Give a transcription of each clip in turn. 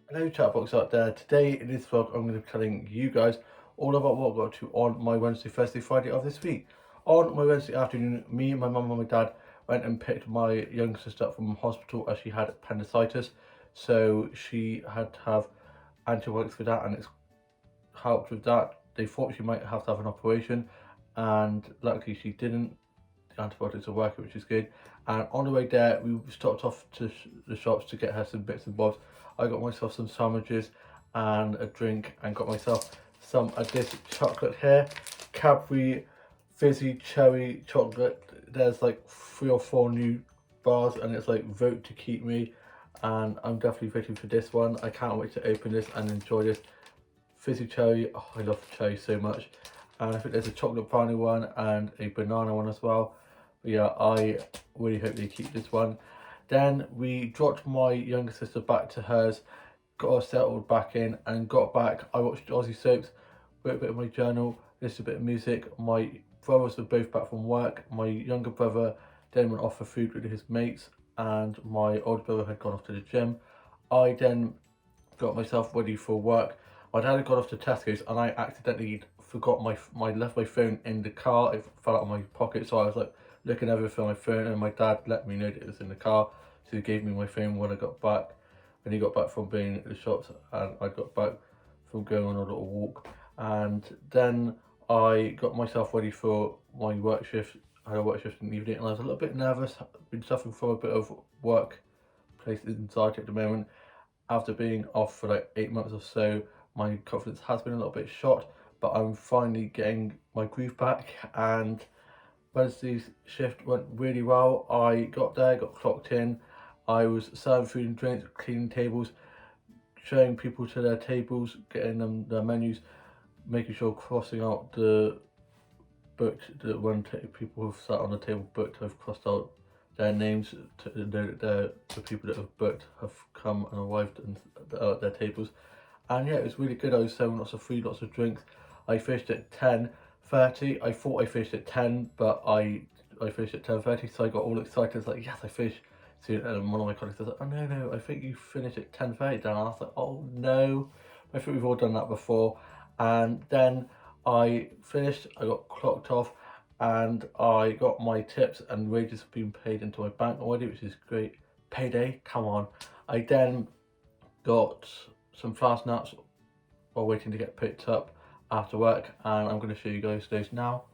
Hello chatbox out there. Today in this vlog I'm going to be telling you guys all about what I got to on my Wednesday, Thursday, Friday of this week. On my Wednesday afternoon, me, my mum and my dad went and picked my younger sister up from hospital as she had appendicitis. So she had to have antibiotics for that and it's helped with that. They thought she might have to have an operation and luckily she didn't. The antibiotics are working, which is good. And on the way there, we stopped off to the shops to get her some bits and bobs. I got myself some sandwiches and a drink, and got myself some of this chocolate here, Cadbury fizzy cherry chocolate. There's like 3 or 4 new bars, and it's like vote to keep me. And I'm definitely voting for this one. I can't wait to open this and enjoy this fizzy cherry. Oh, I love cherry so much. And I think there's a chocolate brownie one and a banana one as well. But yeah, I really hope they keep this one. Then we dropped my younger sister back to hers, got her settled back in, and got back. I watched Aussie soaps, wrote a bit of my journal, listened to a bit of music. My brothers were both back from work. My younger brother then went off for food with his mates, and my older brother had gone off to the gym. I then got myself ready for work. My dad had got off to Tesco's and I accidentally forgot my left my phone in the car. It fell out of my pocket, so I was like looking everywhere for my phone, and my dad let me know that it was in the car. So he gave me my phone when I got back. When he got back from being at the shops, and I got back from going on a little walk, and then I got myself ready for my work shift. I had a work shift in the evening, and I was a little bit nervous. I've been suffering from a bit of work place anxiety at the moment after being off for like 8 months or so. My confidence has been a little bit shot, but I'm finally getting my groove back. And Wednesday's shift went really well. I got there, got clocked in. I was serving food and drinks, cleaning tables, showing people to their tables, getting them their menus, making sure crossing out the booked that when people have sat on the table booked, I've crossed out their names to know that the people that have booked have come and arrived and at their tables. And yeah, it was really good. I was serving lots of food, lots of drinks. I finished at 10:30. I thought I finished at 10, but I finished at 10:30, so I got all excited. I was like, yes, I finished. So, and one of my colleagues was like, oh no, I think you finished at 10:30, Dan. I was like, oh no. I think we've all done that before. And then I finished, I got clocked off, and I got my tips and wages have been paid into my bank already, which is great. Payday, come on. I then got some fast naps while waiting to get picked up after work, and I'm going to show you guys those now.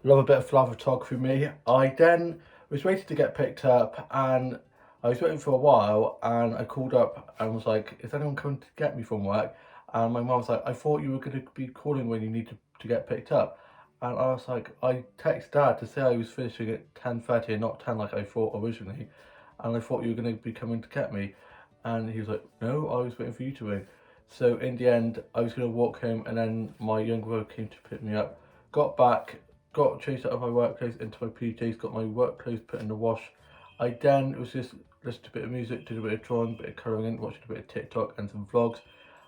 Love a bit of flower photography, me. I then was waiting to get picked up, and I was waiting for a while, and I called up and was like, is anyone coming to get me from work? And my mum was like, I thought you were going to be calling when you need to get picked up. And I was like, I texted dad to say I was finishing at 10:30 and not 10 like I thought originally. And I thought you were going to be coming to get me. And he was like, no, I was waiting for you to ring. So in the end, I was going to walk home, and then my younger brother came to pick me up. Got back, got changed out of my work clothes into my PJs, got my work clothes put in the wash. I then was just listened to a bit of music, did a bit of drawing, a bit of colouring in, watched a bit of TikTok and some vlogs,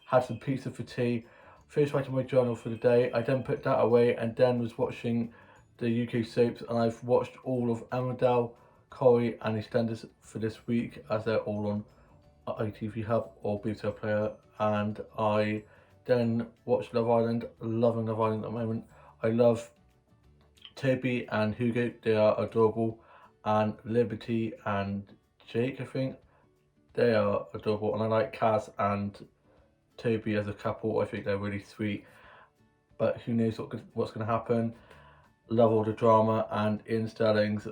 had some pizza for tea, finished writing my journal for the day. I then put that away and then was watching the UK soaps, and I've watched all of Emmerdale, Corrie and EastEnders for this week as they're all on ITV Hub or BBC Player. And I then watched Love Island, loving Love Island at the moment. I love Toby and Hugo, they are adorable, and Liberty and Jake, I think, they are adorable, and I like Kaz and Toby as a couple. I think they're really sweet, but who knows what's going to happen. Love all the drama, and Ian Sterling's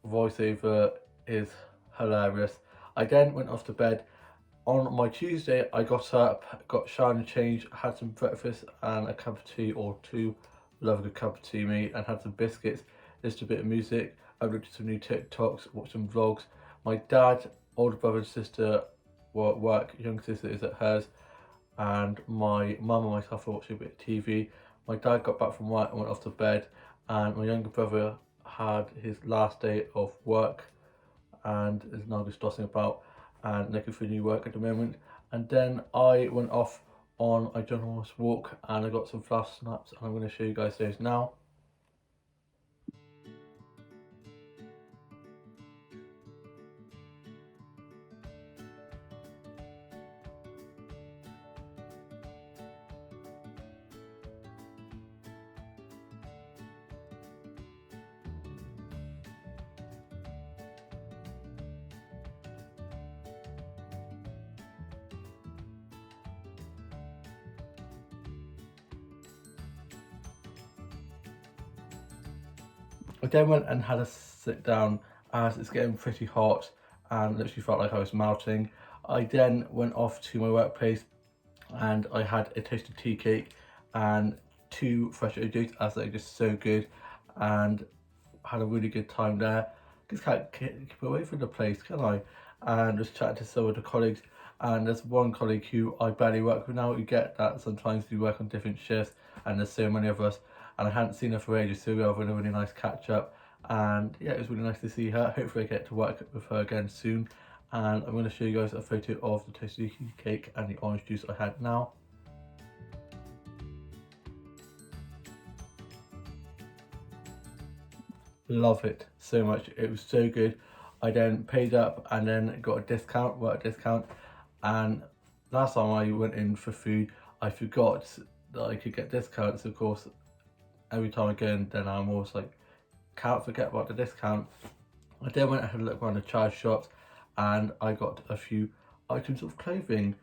voiceover is hilarious. I then went off to bed. On my Tuesday, I got up, got showered and changed, had some breakfast and a cup of tea or two. Love a good cup of tea, me, and had some biscuits, listened to a bit of music, uploaded some new TikToks, watched some vlogs. My dad, older brother and sister work, younger sister is at hers, and my mum and myself are watching a bit of TV. My dad got back from work and went off to bed, and my younger brother had his last day of work and is now just tossing about and looking for new work at the moment. And then I went off on a ginormous walk and I got some flash snaps, and I'm going to show you guys those now. I then went and had a sit down as it's getting pretty hot and literally felt like I was melting. I then went off to my workplace and I had a toasted tea cake and 2 fresh juice as they're just so good, and had a really good time there. Just can't keep away from the place, can I? And just chatted to some of the colleagues, and there's one colleague who I barely work with now. You get that sometimes we work on different shifts and there's so many of us, and I hadn't seen her for ages, so we were having a really nice catch up, and yeah, it was really nice to see her. Hopefully I get to work with her again soon, and I'm going to show you guys a photo of the toasted cake and the orange juice I had now. Love it so much, it was so good. I then paid up and then got a discount, work discount, and last time I went in for food I forgot that I could get discounts. Of course, every time I go in then I'm always like, can't forget about the discount. I then went and had a look around the charge shops and I got a few items of clothing.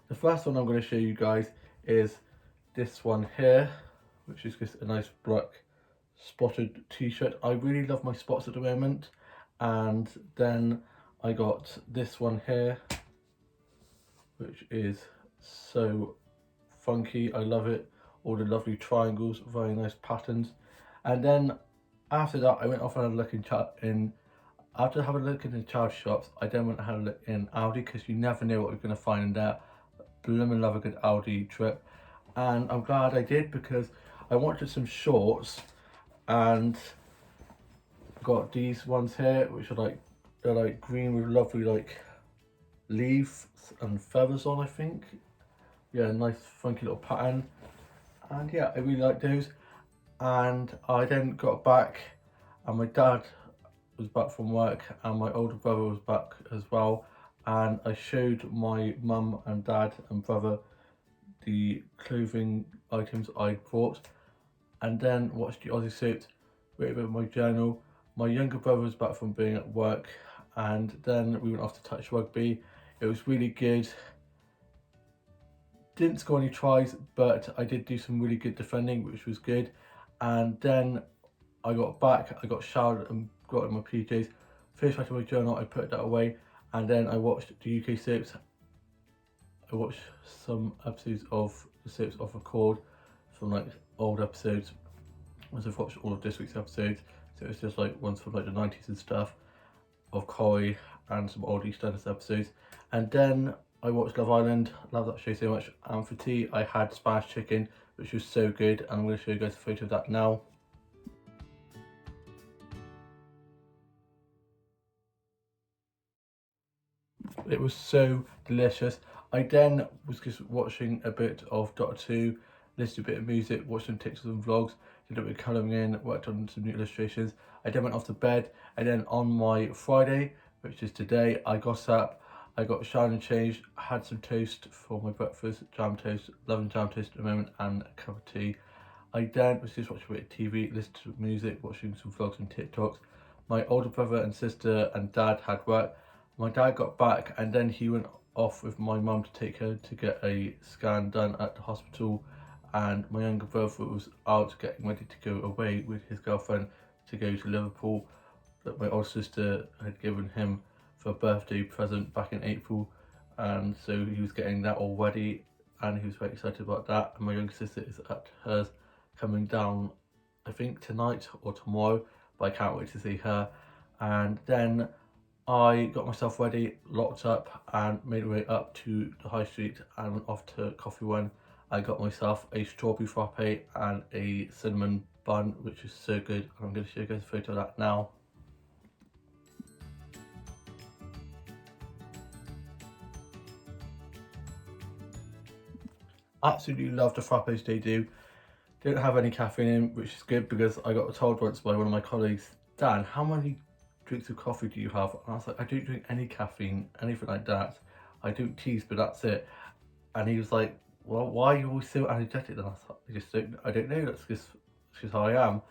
The first one I'm going to show you guys is this one here, which is just a nice black spotted t-shirt. I really love my spots at the moment. And then I got this one here, which is so funky. I love it. All the lovely triangles, very nice patterns. And then after that I went off and had a look after having a look in the charge shops, I then went and had a look in Aldi, because you never know what you're going to find in there. Blooming love a good Aldi trip, and I'm glad I did, because I wanted some shorts and got these ones here, which are like, they're like green with lovely like leaves and feathers on, I think. Yeah, nice funky little pattern, and yeah, I really like those. And I then got back and my dad was back from work and my older brother was back as well, and I showed my mum and dad and brother the clothing items I bought, and then watched the Aussie soaps, wrote a bit of my journal. My younger brother was back from being at work, and then we went off to touch rugby. It was really good. Didn't score any tries, but I did do some really good defending, which was good. And then I got back, I got showered and got in my PJs, finished writing my journal, I put that away, and then I watched the UK soaps. I watched some episodes of the soaps off record from like old episodes, as I've watched all of this week's episodes, so it's just like ones from like the 90s and stuff, of Corrie and some old EastEnders episodes. And then I watched Love Island, love that show so much, and for tea I had Spanish chicken, which was so good, and I'm going to show you guys a photo of that now. It was so delicious. I then was just watching a bit of Doctor Who, listened to a bit of music, watched some TikToks and vlogs, did a bit of colouring in, worked on some new illustrations. I then went off to bed, and then on my Friday, which is today, I got up, I got showered and changed, had some toast for my breakfast, jam toast, loving jam toast at the moment, and a cup of tea. I then was just watching a bit of TV, listening to music, watching some vlogs and TikToks. My older brother and sister and dad had work. My dad got back and then he went off with my mum to take her to get a scan done at the hospital, and my younger brother was out getting ready to go away with his girlfriend to go to Liverpool that my older sister had given him for a birthday present back in April, and so he was getting that all ready and he was very excited about that. And my younger sister is at hers coming down, I think tonight or tomorrow, but I can't wait to see her. And then I got myself ready, locked up, and made my way up to the high street and went off to Coffee One. I got myself a strawberry frappe and a cinnamon bun, which is so good. I'm going to show you guys a photo of that now. Absolutely love the frappes they do. Don't have any caffeine in, which is good because I got told once by one of my colleagues, Dan, how many drinks of coffee do you have? And I was like, I don't drink any caffeine, anything like that. I drink teas, but that's it. And he was like, well, why are you always so energetic? And I thought, I don't know, that's just how I am.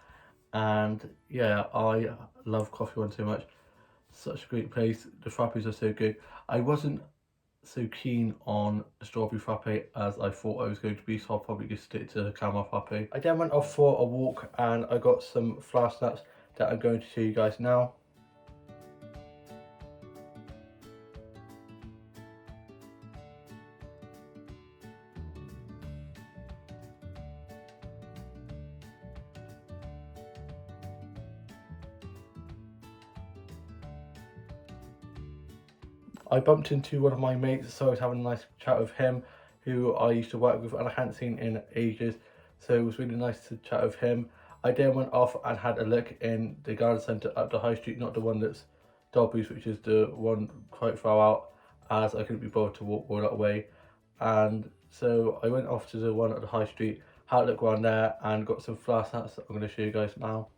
And yeah, I love Coffee One so much. Such a great place. The frappes are so good. I wasn't so keen on a strawberry frappe as I thought I was going to be, so I'll probably just stick to the caramel frappe. I then went off for a walk and I got some flower snaps that I'm going to show you guys now. I bumped into one of my mates, so I was having a nice chat with him, who I used to work with and I hadn't seen in ages, so it was really nice to chat with him. I then went off and had a look in the garden centre up the high street, not the one that's Dobby's, which is the one quite far out, as I couldn't be bothered to walk all that way. And so I went off to the one at the high street, had a look around there and got some flower snaps that I'm going to show you guys now.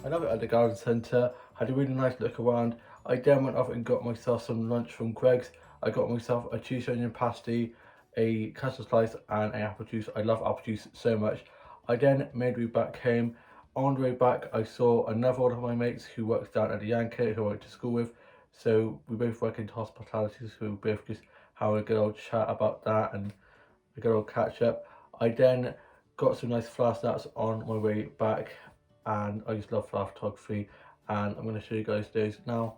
I love it at the garden centre. Had a really nice look around. I then went off and got myself some lunch from Greggs. I got myself a cheese onion pasty, a custard slice and an apple juice. I love apple juice so much. I then made my way back home. On the way back I saw another one of my mates who works down at the Yankee, who I went to school with. So we both work into hospitality, so we both just having a good old chat about that and a good old catch up. I then got some nice flower snaps on my way back, and I just love flower photography, and I'm going to show you guys those now.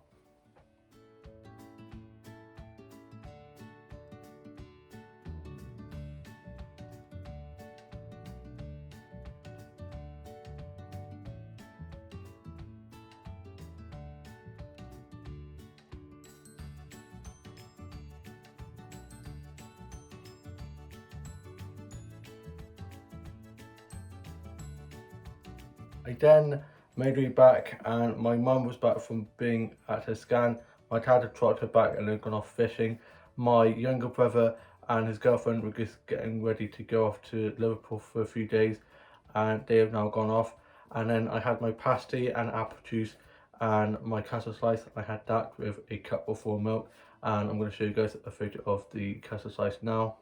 I then made my way back and my mum was back from being at her scan. My dad had trotted her back and had gone off fishing. My younger brother and his girlfriend were just getting ready to go off to Liverpool for a few days, and they have now gone off. And then I had my pasty and apple juice and my custard slice. I had that with a cup of full milk, and I'm going to show you guys a photo of the custard slice now.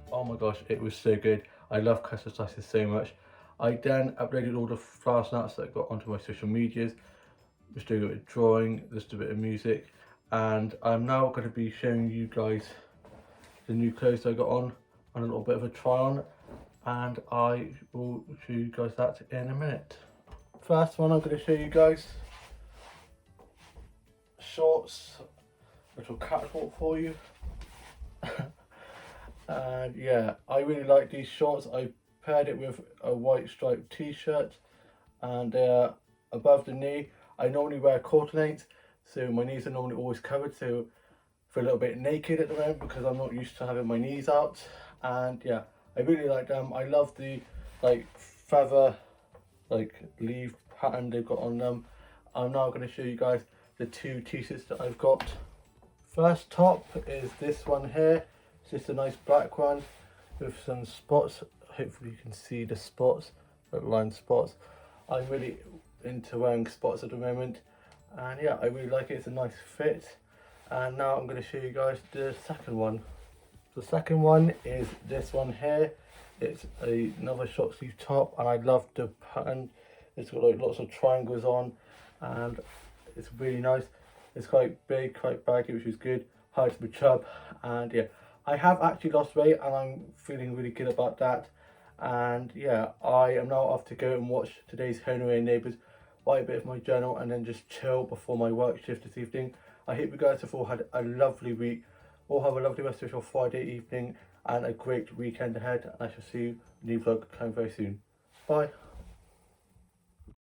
Oh my gosh, it was so good. I love custard slices so much. I then uploaded all the flower snaps that I got onto my social medias, just doing a bit of drawing, just a bit of music, and I'm now going to be showing you guys the new clothes I got on and a little bit of a try on, and I will show you guys that in a minute. First one I'm going to show you guys, shorts, little catwalk for you. And yeah, I really like these shorts. I paired it with a white striped t-shirt, and they're above the knee. I normally wear coordinates, so my knees are normally always covered, so I feel a little bit naked at the moment because I'm not used to having my knees out. And yeah, I really like them. I love the like feather like leaf pattern they've got on them. I'm now going to show you guys the two t-shirts that I've got. First top is this one here. It's just a nice black one with some spots. Hopefully you can see the spots, the line spots. I'm really into wearing spots at the moment, and yeah, I really like it. It's a nice fit. And now I'm going to show you guys the second one. The second one is this one here. It's another short sleeve top, and I love the pattern. It's got like lots of triangles on, and it's really nice. It's quite big, quite baggy, which is good. Hides my chub, and yeah, I have actually lost weight, and I'm feeling really good about that. And yeah, I am now off to go and watch today's Home and Away Neighbours, write a bit of my journal, and then just chill before my work shift this evening. I hope you guys have all had a lovely week. All have a lovely rest of your Friday evening and a great weekend ahead. And I shall see you new vlog coming very soon. Bye.